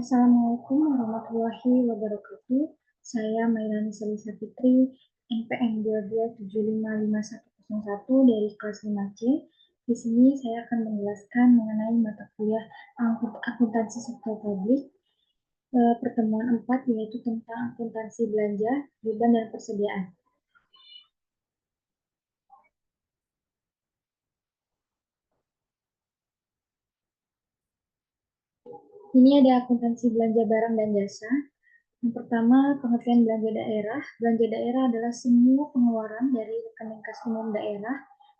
Assalamualaikum warahmatullahi wabarakatuh. Saya Mairani Salisa Fitri, NPM 22755101 dari kelas 5C. Di sini saya akan menjelaskan mengenai mata kuliah akuntansi sektor publik pertemuan 4, yaitu tentang akuntansi belanja, beban dan persediaan. Ini ada akuntansi belanja barang dan jasa. Yang pertama, pengertian belanja daerah. Belanja daerah adalah semua pengeluaran dari rekening kas umum daerah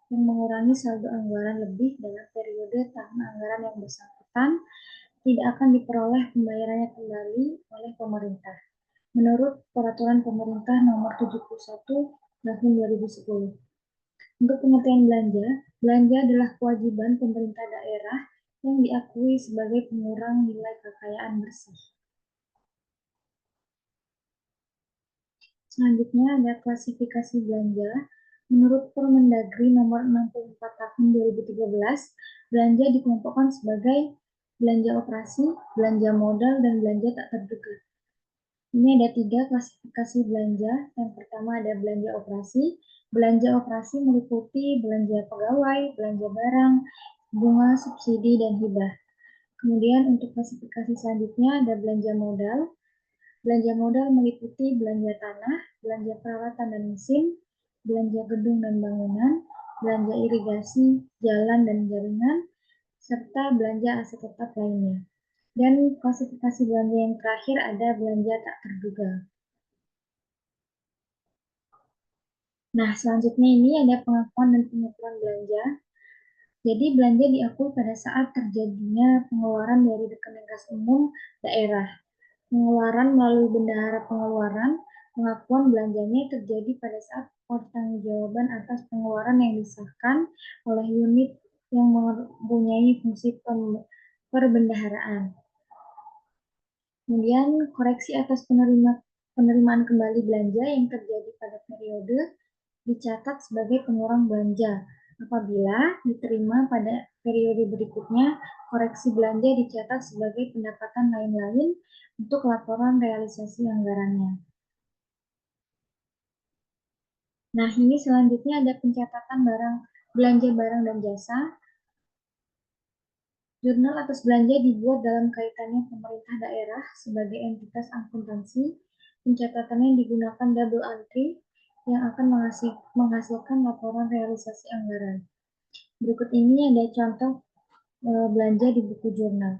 yang mengurangi saldo anggaran lebih dalam periode tahun anggaran yang bersangkutan tidak akan diperoleh pembayarannya kembali oleh pemerintah. Menurut Peraturan Pemerintah Nomor 71 Tahun 2010. Untuk pengertian belanja, belanja adalah kewajiban pemerintah daerah yang diakui sebagai pengurang nilai kekayaan bersih. Selanjutnya ada klasifikasi belanja. Menurut Permendagri Nomor 64 Tahun 2013, belanja dikelompokkan sebagai belanja operasi, belanja modal, dan belanja tak terduga. Ini ada 3 klasifikasi belanja. Yang pertama ada belanja operasi. Belanja operasi meliputi belanja pegawai, belanja barang, bunga, subsidi, dan hibah. Kemudian untuk klasifikasi selanjutnya ada belanja modal. Belanja modal meliputi belanja tanah, belanja peralatan dan mesin, belanja gedung dan bangunan, belanja irigasi, jalan dan jaringan, serta belanja aset tetap lainnya. Dan klasifikasi belanja yang terakhir ada belanja tak terduga. Nah, selanjutnya ini ada pengakuan dan pengukuran belanja. Jadi belanja diakui pada saat terjadinya pengeluaran dari rekening kas umum daerah. Pengeluaran melalui bendahara pengeluaran, pengakuan belanjanya terjadi pada saat pertanggungjawaban atas pengeluaran yang disahkan oleh unit yang mempunyai fungsi perbendaharaan. Kemudian koreksi atas penerimaan kembali belanja yang terjadi pada periode dicatat sebagai pengurang belanja. Apabila diterima pada periode berikutnya, koreksi belanja dicatat sebagai pendapatan lain-lain untuk laporan realisasi anggarannya. Nah, ini selanjutnya ada pencatatan belanja barang dan jasa. Jurnal atas belanja dibuat dalam kaitannya pemerintah daerah sebagai entitas akuntansi. Pencatatannya digunakan double entry yang akan menghasilkan laporan realisasi anggaran. Berikut ini ada contoh belanja di buku jurnal.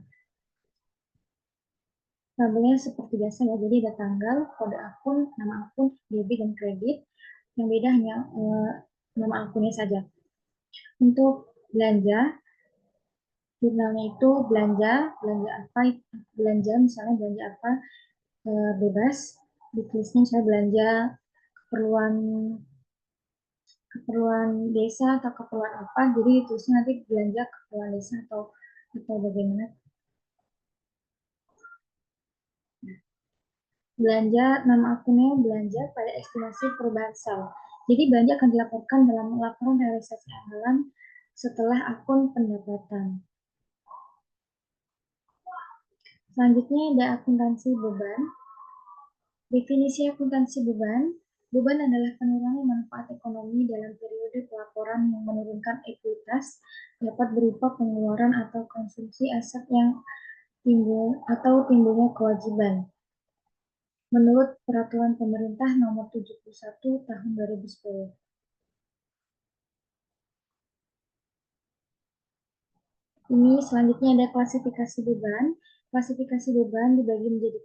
Tabelnya seperti biasa ya, jadi ada tanggal, kode akun, nama akun, debit dan kredit. Yang beda hanya nama akunnya saja. Untuk belanja, jurnalnya itu belanja apa, belanja misalnya belanja apa bebas, ditulisnya misalnya belanja keperluan desa atau keperluan apa, jadi ditulisnya nanti belanja keperluan desa atau bagaimana. Belanja, nama akunnya belanja pada estimasi perubahan sal. Jadi belanja akan dilaporkan dalam laporan realisasi anggaran setelah akun pendapatan. Selanjutnya ada akuntansi beban. Definisi akuntansi beban. Beban adalah penurunan manfaat ekonomi dalam periode pelaporan yang menurunkan ekuitas, dapat berupa pengeluaran atau konsumsi aset yang timbulnya kewajiban. Menurut Peraturan Pemerintah Nomor 71 Tahun 2010. Ini selanjutnya ada klasifikasi beban. Klasifikasi beban dibagi menjadi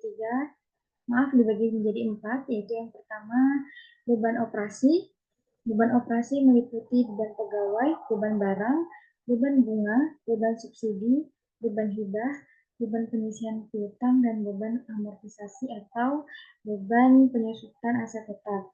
4, yaitu yang pertama beban operasi. Beban operasi meliputi beban pegawai, beban barang, beban bunga, beban subsidi, beban hibah, beban penyisian piutang, dan beban amortisasi atau beban penyusutan aset tetap.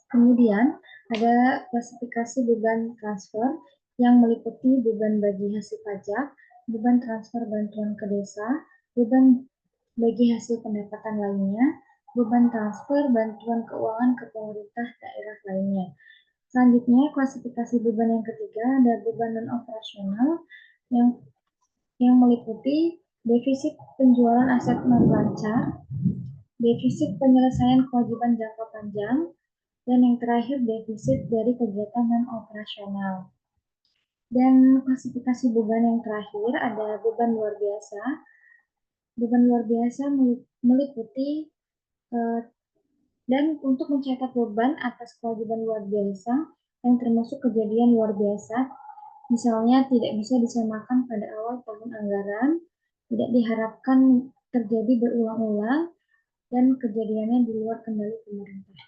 Kemudian ada klasifikasi beban transfer yang meliputi beban bagi hasil pajak, beban transfer bantuan ke desa, beban bagi hasil pendapatan lainnya, beban transfer bantuan keuangan ke pemerintah daerah lainnya. Selanjutnya, klasifikasi beban yang ketiga ada beban non operasional yang meliputi defisit penjualan aset non-lancar, defisit penyelesaian kewajiban jangka panjang, dan yang terakhir defisit dari kegiatan non-operasional. Dan klasifikasi beban yang terakhir ada beban luar biasa. Beban luar biasa meliputi dan untuk mencatat beban atas kewajiban luar biasa yang termasuk kejadian luar biasa, misalnya tidak bisa disamakan pada awal tahun anggaran, tidak diharapkan terjadi berulang-ulang, dan kejadiannya di luar kendali pemerintah.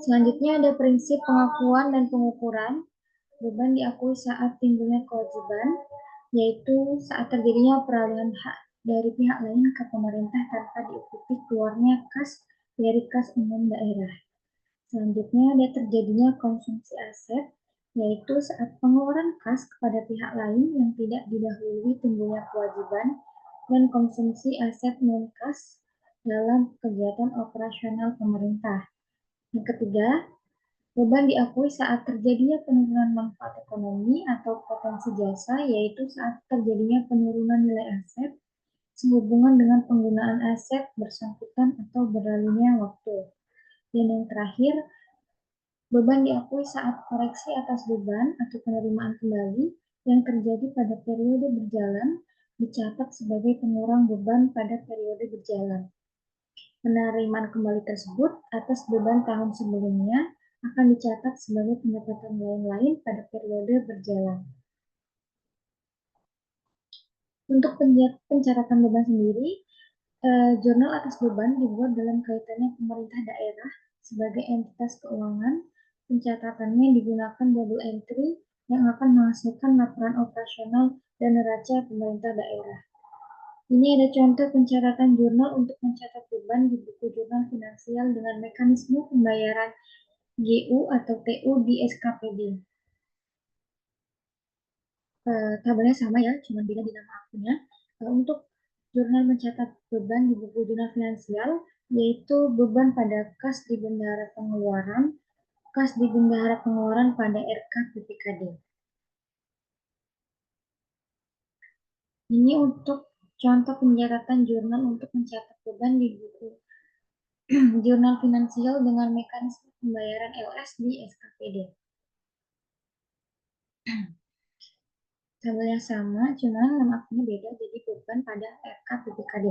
Selanjutnya ada prinsip pengakuan dan pengukuran. Beban diakui saat timbulnya kewajiban, yaitu saat terjadinya peralihan hak dari pihak lain ke pemerintah tanpa diikuti keluarnya kas dari kas umum daerah. Selanjutnya ada terjadinya konsumsi aset, yaitu saat pengeluaran kas kepada pihak lain yang tidak didahului timbulnya kewajiban, dan konsumsi aset non-kas dalam kegiatan operasional pemerintah. Yang ketiga, beban diakui saat terjadinya penurunan manfaat ekonomi atau potensi jasa, yaitu saat terjadinya penurunan nilai aset sehubungan dengan penggunaan aset bersangkutan atau berlalunya waktu. Dan yang terakhir, beban diakui saat koreksi atas beban atau penerimaan kembali yang terjadi pada periode berjalan dicatat sebagai pengurang beban pada periode berjalan. Penerimaan kembali tersebut atas beban tahun sebelumnya akan dicatat sebagai pendapatan lain-lain pada periode berjalan. Untuk pencatatan beban sendiri, jurnal atas beban dibuat dalam kaitannya pemerintah daerah sebagai entitas keuangan. Pencatatannya digunakan double entry yang akan menghasilkan laporan operasional dan neraca pemerintah daerah. Ini ada contoh pencatatan jurnal untuk mencatat beban di buku jurnal finansial dengan mekanisme pembayaran GU atau TU di SKPD. Tabelnya sama ya, cuma beda di nama akunnya. Untuk jurnal mencatat beban di buku jurnal finansial, yaitu beban pada kas di bendahara pengeluaran, kas di bendahara pengeluaran pada RK PPKD. Ini untuk contoh pencatatan jurnal untuk mencatat beban di buku jurnal finansial dengan mekanisme pembayaran LS di SKPD. Tabelnya sama, cuman nama akunnya beda, jadi beban pada RK PPKD.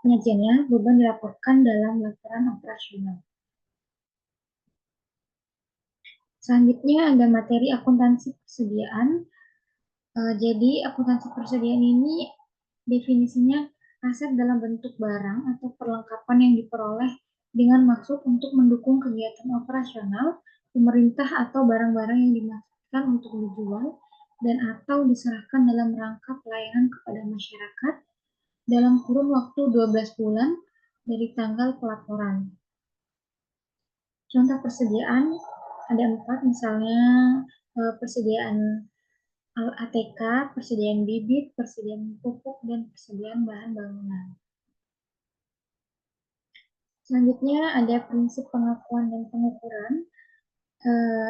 Penyajiannya, beban dilaporkan dalam laporan operasional. Selanjutnya ada materi akuntansi persediaan. Jadi akuntansi persediaan ini definisinya aset dalam bentuk barang atau perlengkapan yang diperoleh dengan maksud untuk mendukung kegiatan operasional pemerintah atau barang-barang yang dimaksudkan untuk dijual dan atau diserahkan dalam rangka pelayanan kepada masyarakat dalam kurun waktu 12 bulan dari tanggal pelaporan. Contoh persediaan ada 4, misalnya persediaan ATK, persediaan bibit, persediaan pupuk, dan persediaan bahan bangunan. Selanjutnya ada prinsip pengakuan dan pengukuran.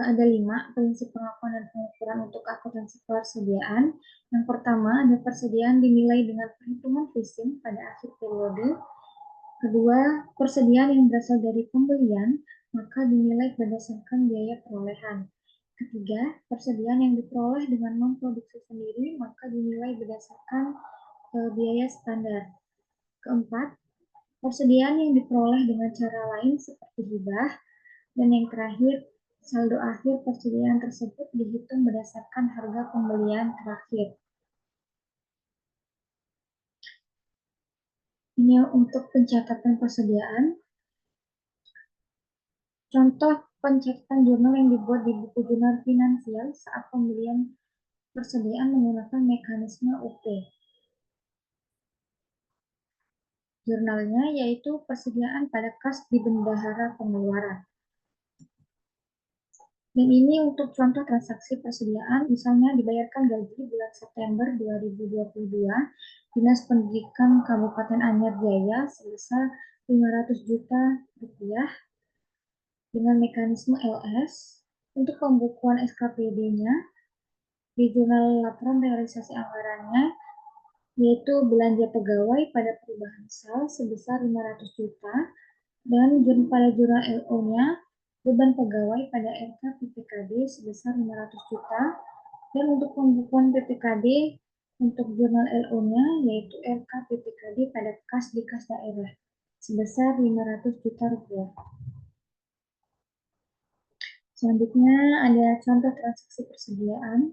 Ada 5 prinsip pengakuan dan pengukuran untuk akuntansi persediaan. Yang pertama, ada persediaan dinilai dengan perhitungan fishing pada akhir periode. Kedua, persediaan yang berasal dari pembelian, maka dinilai berdasarkan biaya perolehan. Ketiga, persediaan yang diperoleh dengan memproduksi sendiri, maka dinilai berdasarkan biaya standar. Keempat, persediaan yang diperoleh dengan cara lain seperti hibah. Dan yang terakhir, saldo akhir persediaan tersebut dihitung berdasarkan harga pembelian terakhir. Ini untuk pencatatan persediaan. Contoh pencatatan jurnal yang dibuat di buku jurnal finansial saat pembelian persediaan menggunakan mekanisme UP. Jurnalnya yaitu persediaan pada kas di bendahara pengeluaran. Dan ini untuk contoh transaksi persediaan, misalnya dibayarkan gaji bulan September 2022, Dinas Pendidikan Kabupaten Anyar Jaya sebesar 500 juta rupiah dengan mekanisme LS. Untuk pembukuan SKPD-nya, di jurnal laporan realisasi anggarannya, yaitu belanja pegawai pada perubahan sal sebesar 500 juta, dan pada jurnal LO-nya, beban pegawai pada RK PPKD sebesar 500 juta, dan untuk pembukuan PPKD untuk jurnal LO-nya, yaitu RK PPKD pada kas di kas daerah sebesar 500 juta rupiah. Selanjutnya ada contoh transaksi persediaan.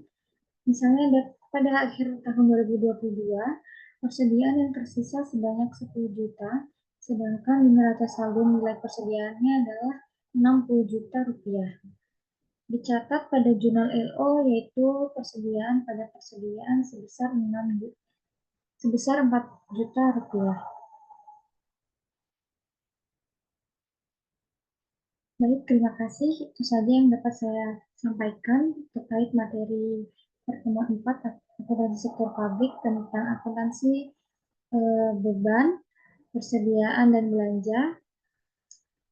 Misalnya pada akhir tahun 2022, persediaan yang tersisa sebanyak 10 juta, sedangkan neraca saldo nilai persediaannya adalah 60 juta rupiah. Dicatat pada jurnal LO yaitu persediaan pada persediaan sebesar 4 juta rupiah. Baik, terima kasih. Itu saja yang dapat saya sampaikan terkait materi pertemuan 4 akuntansi sektor pabrik tentang akuntansi beban, persediaan, dan belanja.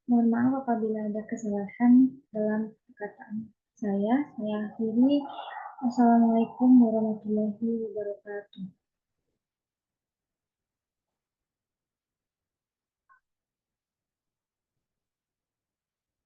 Mohon maaf apabila ada kesalahan dalam perkataan saya. Saya akhiri. Wassalamualaikum warahmatullahi wabarakatuh.